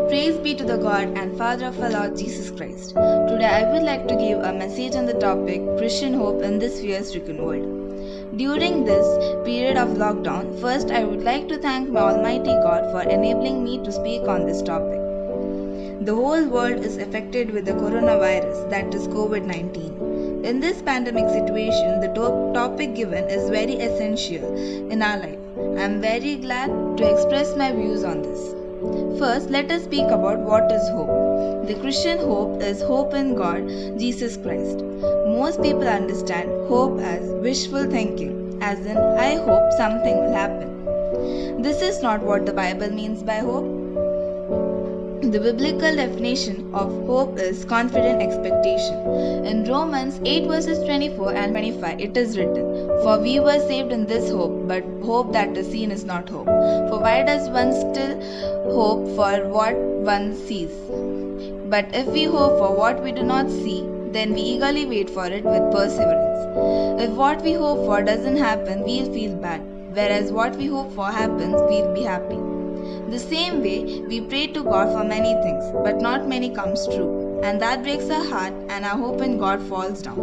Praise be to the God and Father of our Lord Jesus Christ. Today I would like to give a message on the topic Christian hope in this fear-stricken world. During this period of lockdown, first I would like to thank my Almighty God for enabling me to speak on this topic. The whole world is affected with the coronavirus, that is COVID-19. In this pandemic situation, the topic given is very essential in our life. I am very glad to express my views on this. First, let us speak about what is hope. The Christian hope is hope in God, Jesus Christ. Most people understand hope as wishful thinking, as in, I hope something will happen. This is not what the Bible means by hope. The biblical definition of hope is confident expectation. In Romans 8 verses 24 and 25 it is written, For we were saved in this hope, but hope that is seen is not hope. For why does one still hope for what one sees? But if we hope for what we do not see, then we eagerly wait for it with perseverance. If what we hope for doesn't happen, we'll feel bad, whereas what we hope for happens, we'll be happy. The same way, we pray to God for many things, but not many comes true, and that breaks our heart and our hope in God falls down.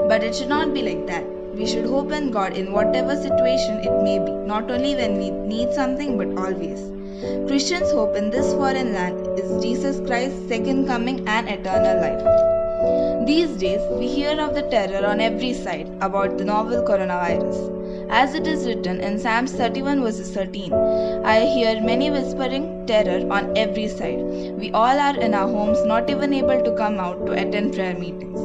But it should not be like that. We should hope in God in whatever situation it may be, not only when we need something but always. Christians' hope in this foreign land is Jesus Christ's second coming and eternal life. These days, we hear of the terror on every side about the novel coronavirus. As it is written in Psalms 31 verses 13, I hear many whispering terror on every side. We all are in our homes, not even able to come out to attend prayer meetings.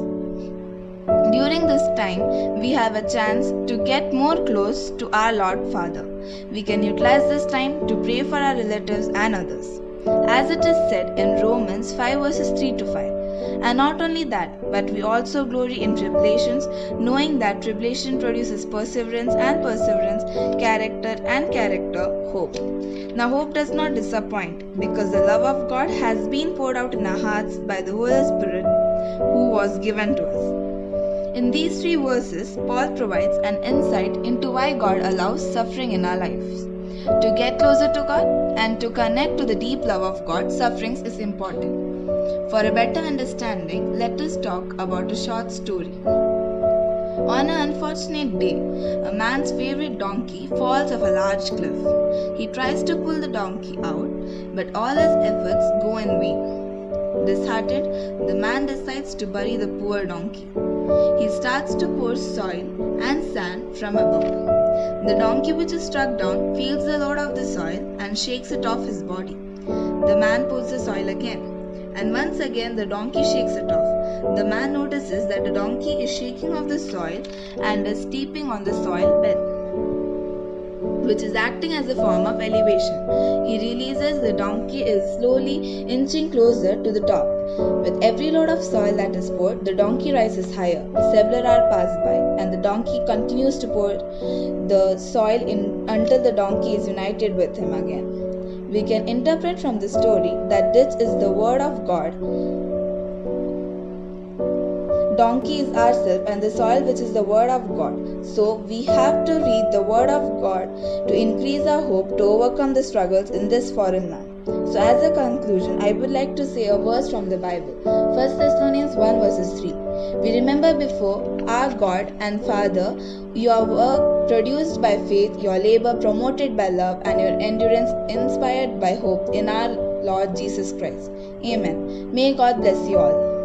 During this time, we have a chance to get more close to our Lord Father. We can utilize this time to pray for our relatives and others. As it is said in Romans 5 verses 3 to 5. And not only that, but we also glory in tribulations, knowing that tribulation produces perseverance, and perseverance, character, and character, hope. Now, hope does not disappoint, because the love of God has been poured out in our hearts by the Holy Spirit who was given to us. In these 3 verses, Paul provides an insight into why God allows suffering in our lives. To get closer to God and to connect to the deep love of God, sufferings is important. For a better understanding, let us talk about a short story. On an unfortunate day, a man's favorite donkey falls off a large cliff. He tries to pull the donkey out, but all his efforts go in vain. Disheartened, the man decides to bury the poor donkey. He starts to pour soil and sand from above. The donkey, which is struck down, feels the load of the soil and shakes it off his body. The man pours the soil again, and once again the donkey shakes it off. The man notices that the donkey is shaking off the soil and is stepping on the soil bed, which is acting as a form of elevation. He realizes the donkey is slowly inching closer to the top. With every load of soil that is poured, the donkey rises higher. Several hours pass by, and the donkey continues to pour the soil in until the donkey is united with him again. We can interpret from the story that this is the word of God. Donkey is ourselves and the soil which is the word of God. So we have to read the word of God to increase our hope to overcome the struggles in this foreign land. So as a conclusion, I would like to say a verse from the Bible. 1 Thessalonians 1 verses 3. We remember before our God and Father your work produced by faith, your labor promoted by love, and your endurance inspired by hope in our Lord Jesus Christ. Amen. May God bless you all.